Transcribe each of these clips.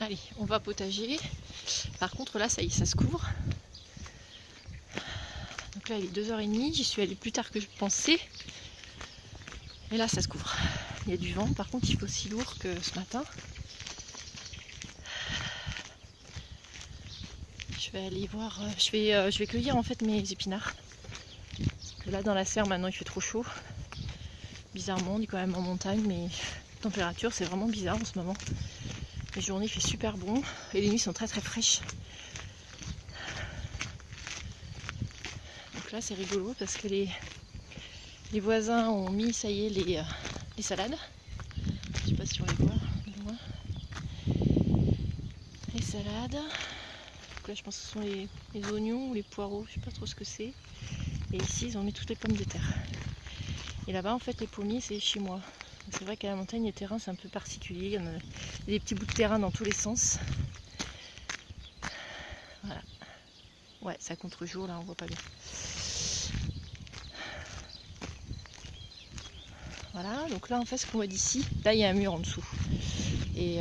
Allez, on va potager. Par contre là, ça y est, ça se couvre. Donc là, il est 2h30. J'y suis allée plus tard que je pensais. Et là, ça se couvre. Il y a du vent. Par contre, il fait aussi lourd que ce matin. Je vais aller voir. Je vais cueillir en fait mes épinards. Parce que là, dans la serre, maintenant, il fait trop chaud. Bizarrement, on est quand même en montagne, mais la température, c'est vraiment bizarre en ce moment. Les journées, il fait super bon. Et les nuits sont très très fraîches. Donc là, c'est rigolo parce que les voisins ont mis, ça y est, les salades. Je sais pas si on les voit de loin. Les salades. Donc là, je pense que ce sont les oignons ou les poireaux, je sais pas trop ce que c'est. Et ici, ils ont mis toutes les pommes de terre. Et là-bas, en fait, les pommiers, c'est chez moi. C'est vrai qu'à la montagne, les terrains, c'est un peu particulier. Il y a des petits bouts de terrain dans tous les sens. Voilà. Ouais, c'est à contre-jour, là, on voit pas bien. Voilà, donc là, en fait, ce qu'on voit d'ici, là, il y a un mur en dessous. Et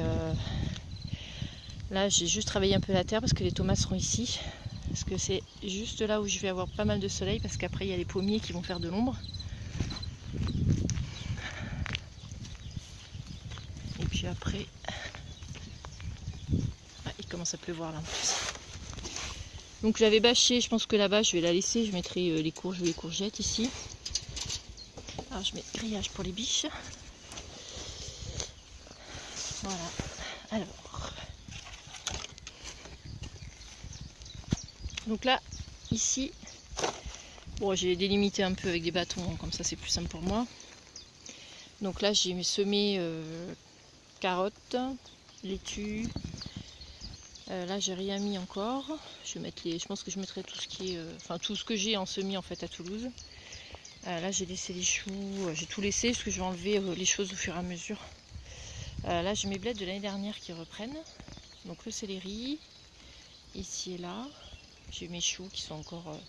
là, j'ai juste travaillé un peu la terre parce que les tomates seront ici. Parce que c'est juste là où je vais avoir pas mal de soleil, parce qu'après, il y a les pommiers qui vont faire de l'ombre. Et puis après, ah, il commence à pleuvoir là en plus. Donc j'avais bâché, je pense que là-bas, je vais la laisser. Je mettrai les courges ou les courgettes ici. Alors je mets grillage pour les biches. Voilà. Alors. Donc là, ici, bon, j'ai délimité un peu avec des bâtons, comme ça c'est plus simple pour moi. Donc là, j'ai semé carottes, laitue. Là, j'ai rien mis encore. Je pense que je mettrai tout ce qui est, enfin tout ce que j'ai en semis en fait à Toulouse. Là, j'ai laissé les choux, j'ai tout laissé parce que je vais enlever les choses au fur et à mesure. Là, j'ai mes bleds de l'année dernière qui reprennent. Donc le céleri, ici et là. J'ai mes choux qui sont encore,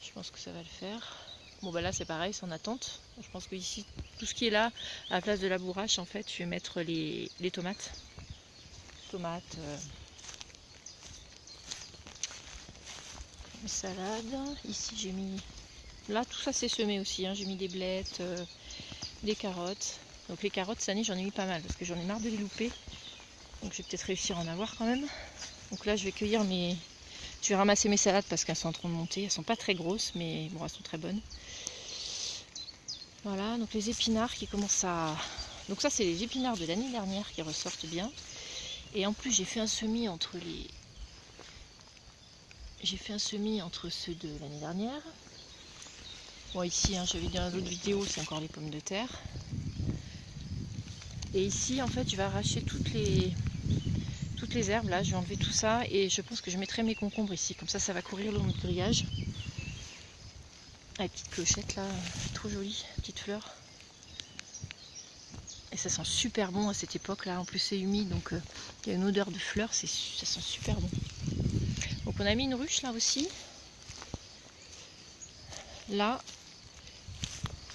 je pense que ça va le faire. Bon bah là c'est pareil, c'est en attente. Je pense que ici, tout ce qui est là, à la place de la bourrache, en fait, je vais mettre les tomates. Tomates, les salades. Ici j'ai mis, là tout ça c'est semé aussi, hein. J'ai mis des blettes, des carottes. Donc les carottes cette année j'en ai mis pas mal parce que j'en ai marre de les louper. Donc je vais peut-être réussir à en avoir quand même. Donc là je vais cueillir je vais ramasser mes salades parce qu'elles sont en train de monter. Elles sont pas très grosses mais bon, elles sont très bonnes. Voilà, donc les épinards qui commencent à... Donc ça c'est les épinards de l'année dernière qui ressortent bien. Et en plus j'ai fait un semis entre ceux de l'année dernière. Bon ici, hein, j'avais dit dans l'autre vidéo, c'est encore les pommes de terre. Et ici en fait je vais arracher toutes les herbes là, je vais enlever tout ça et je pense que je mettrai mes concombres ici. Comme ça va courir le long du grillage. Ah, les petites clochettes là, trop jolies, petites fleurs. Et ça sent super bon à cette époque là, en plus c'est humide donc il y a une odeur de fleurs, ça sent super bon. Donc on a mis une ruche là aussi, là,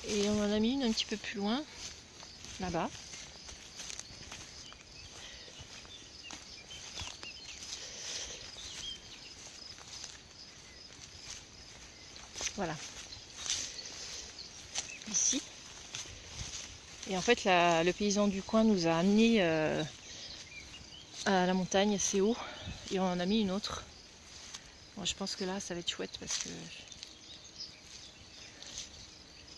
et on en a mis une un petit peu plus loin, là-bas. Voilà, ici. Et en fait le paysan du coin nous a amené à la montagne assez haut et on en a mis une autre. Bon, je pense que là ça va être chouette parce que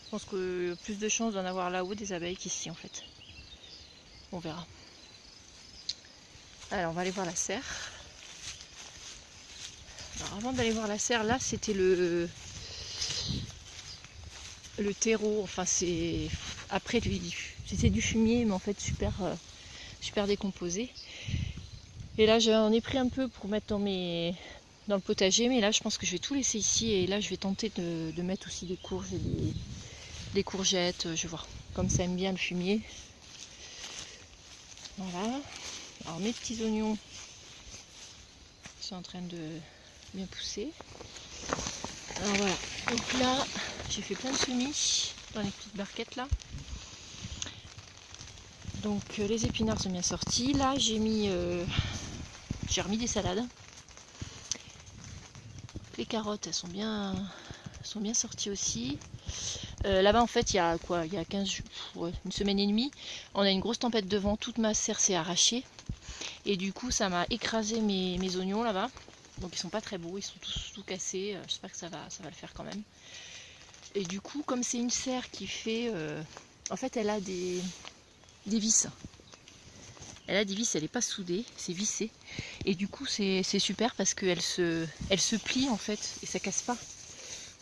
je pense que plus de chances d'en avoir là-haut des abeilles qu'ici en fait. On verra. Alors on va aller voir la serre. Alors avant d'aller voir la serre, là c'était le terreau, enfin c'est après c'était du fumier mais en fait super décomposé. Et là j'en ai pris un peu pour mettre dans le potager, mais là je pense que je vais tout laisser ici et là je vais tenter de mettre aussi des courges et des courgettes, je vais voir, comme ça aime bien le fumier. Voilà. Alors mes petits oignons sont en train de bien pousser. Alors voilà, donc là j'ai fait plein de semis dans les petites barquettes là. Donc les épinards sont bien sortis. Là j'ai remis des salades. Les carottes elles sont bien sorties aussi. Là-bas en fait il y a 15 jours, ouais, une semaine et demie, on a une grosse tempête de vent, toute ma serre s'est arrachée. Et du coup ça m'a écrasé mes oignons là-bas. Donc ils sont pas très beaux, ils sont tous tout cassés. J'espère que ça va le faire quand même. Et du coup comme c'est une serre qui fait... en fait elle a des vis. Elle a des vis, elle n'est pas soudée, c'est vissé. Et du coup c'est super parce qu'elle se plie en fait et ça casse pas.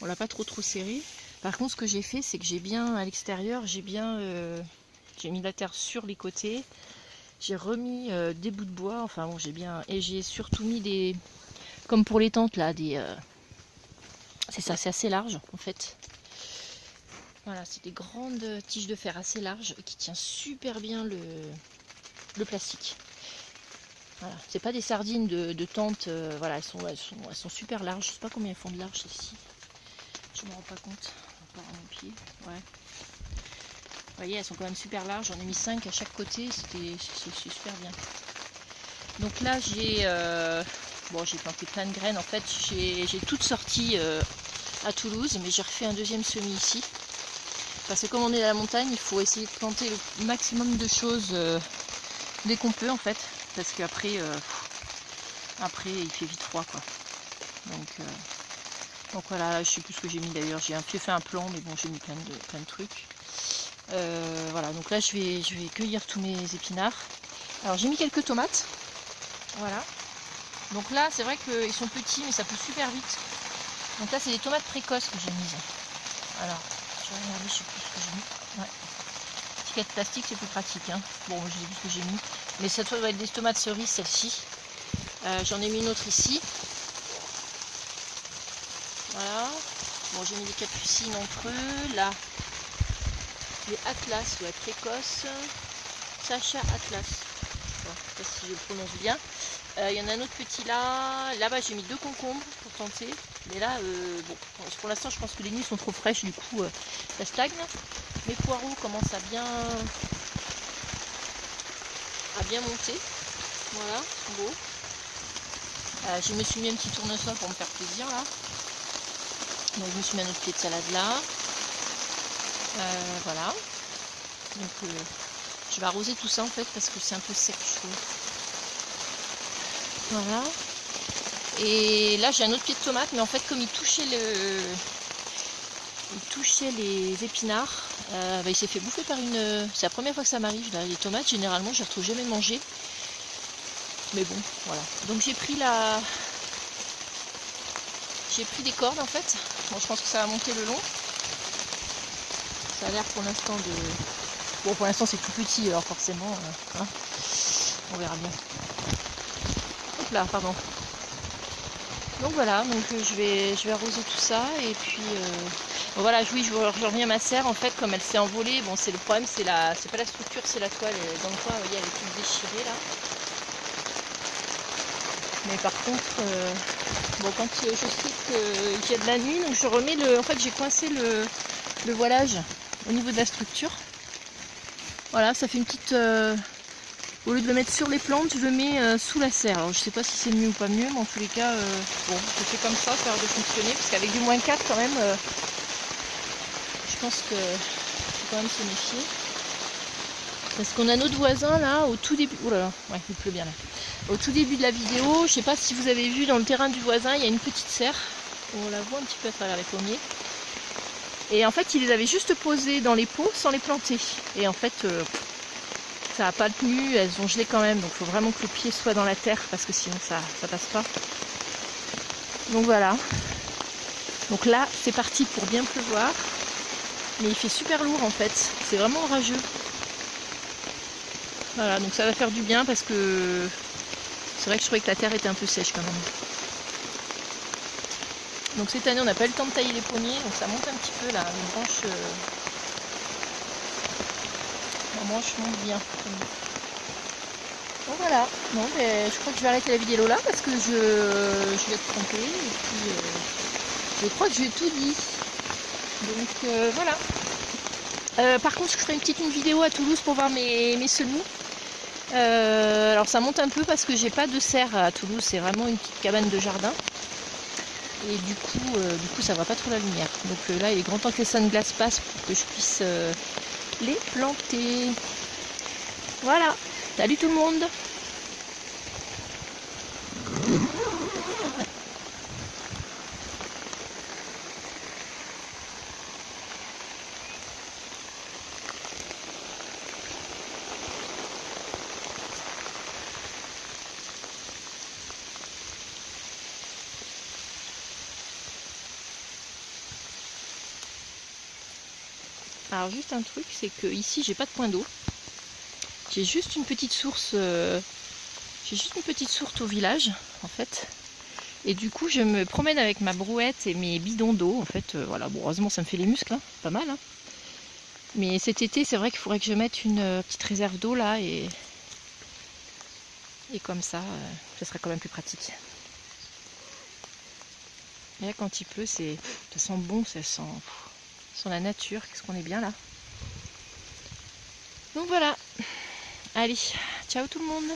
On l'a pas trop serré. Par contre ce que j'ai fait c'est que j'ai bien à l'extérieur, j'ai mis la terre sur les côtés. J'ai remis des bouts de bois, enfin bon j'ai bien... Et j'ai surtout mis des... Comme pour les tentes là, c'est ça, c'est assez large en fait. Voilà, c'est des grandes tiges de fer assez larges qui tiennent super bien le plastique. Voilà, c'est pas des sardines de tente, voilà, elles sont super larges. Je sais pas combien elles font de large ici. Je me rends pas compte. Encore à mon pied. Ouais. Vous voyez, elles sont quand même super larges. J'en ai mis 5 à chaque côté. C'est super bien. Donc là, j'ai planté plein de graines. En fait, j'ai toutes sorties à Toulouse, mais j'ai refait un deuxième semis ici. Parce que comme on est à la montagne, il faut essayer de planter le maximum de choses dès qu'on peut en fait. Parce qu'après, il fait vite froid quoi. Donc voilà, je sais plus ce que j'ai mis d'ailleurs. J'ai fait un plan, mais bon, j'ai mis plein de trucs. Voilà, donc là je vais cueillir tous mes épinards. Alors j'ai mis quelques tomates. Voilà. Donc là, c'est vrai qu'ils sont petits, mais ça pousse super vite. Donc là, c'est des tomates précoces que j'ai mises. Alors, je vais regarder, je sais plus ce que j'ai mis. Ouais. Étiquette plastique, c'est plus pratique. Hein. Bon, je sais plus ce que j'ai mis. Mais ça doit être des tomates cerises, celle-ci. J'en ai mis une autre ici. Voilà. Bon, j'ai mis des capucines entre eux. Là, les Atlas doit être précoce. Sacha Atlas. Bon, je ne sais pas si je le prononce bien. Il y en a un autre petit là. Là-bas, j'ai mis 2 concombres pour tenter. Mais là, bon, pour l'instant, je pense que les nuits sont trop fraîches. Du coup, ça stagne. Mes poireaux commencent à bien monter. Voilà, ils sont beaux. Je me suis mis un petit tournesol pour me faire plaisir là. Donc je me suis mis un autre pied de salade là. Voilà. Donc je vais arroser tout ça en fait parce que c'est un peu sec je trouve. Voilà. Et là j'ai un autre pied de tomate, mais en fait comme il touchait les épinards, il s'est fait bouffer par une... C'est la première fois que ça m'arrive là. Les tomates généralement je ne les retrouve jamais manger. Mais bon, voilà. Donc j'ai pris des cordes en fait. Bon, je pense que ça va monter le long. Ça a l'air pour l'instant de... Bon, pour l'instant c'est tout petit, alors forcément, hein, on verra bien. Hop là, pardon. Donc voilà, donc je vais arroser tout ça et puis bon, voilà, oui, je reviens à ma serre en fait, comme elle s'est envolée. Bon, c'est le problème, c'est pas la structure, c'est la toile. Dans le coin, vous voyez, elle est toute déchirée là. Mais par contre, bon, quand je sais qu'il y a de la nuit, donc je remets en fait, j'ai coincé le voilage au niveau de la structure. Voilà, ça fait une petite... au lieu de le mettre sur les plantes, je le mets sous la serre. Alors je sais pas si c'est mieux ou pas mieux, mais en tous les cas, bon, je fais comme ça, ça a l'air de fonctionner, parce qu'avec du -4 quand même, je pense que faut quand même se méfier. Parce qu'on a notre voisin là, au tout début... Oh là là, ouais, il pleut bien là. Au tout début de la vidéo, je sais pas si vous avez vu dans le terrain du voisin, il y a une petite serre. On la voit un petit peu à travers les pommiers. Et en fait, il les avait juste posées dans les pots sans les planter. Et en fait, ça n'a pas tenu, elles ont gelé quand même. Donc il faut vraiment que le pied soit dans la terre parce que sinon ça passe pas. Donc voilà. Donc là, c'est parti pour bien pleuvoir. Mais il fait super lourd en fait. C'est vraiment orageux. Voilà, donc ça va faire du bien parce que c'est vrai que je trouvais que la terre était un peu sèche quand même. Donc cette année on n'a pas eu le temps de tailler les pommiers, donc ça monte un petit peu là, les branches montent bien. Donc voilà, bon, ben, je crois que je vais arrêter la vidéo là parce que je vais être trompée et puis je crois que j'ai tout dit. Donc voilà. Par contre, je ferai une vidéo à Toulouse pour voir mes semis. Alors ça monte un peu parce que j'ai pas de serre à Toulouse, c'est vraiment une petite cabane de jardin. Et du coup ça va pas trop la lumière. Donc là il est grand temps que les sunglasses passent pour que je puisse les planter. Voilà, salut tout le monde! Alors juste un truc, c'est que ici j'ai pas de point d'eau. J'ai juste une petite source. Au village en fait. Et du coup je me promène avec ma brouette et mes bidons d'eau en fait. Voilà, bon, heureusement ça me fait les muscles, hein, pas mal. Hein. Mais cet été c'est vrai qu'il faudrait que je mette une petite réserve d'eau là et comme ça serait quand même plus pratique. Et là quand il pleut ça sent bon, ça sent la nature, qu'est-ce qu'on est bien là. Donc voilà, allez, ciao tout le monde.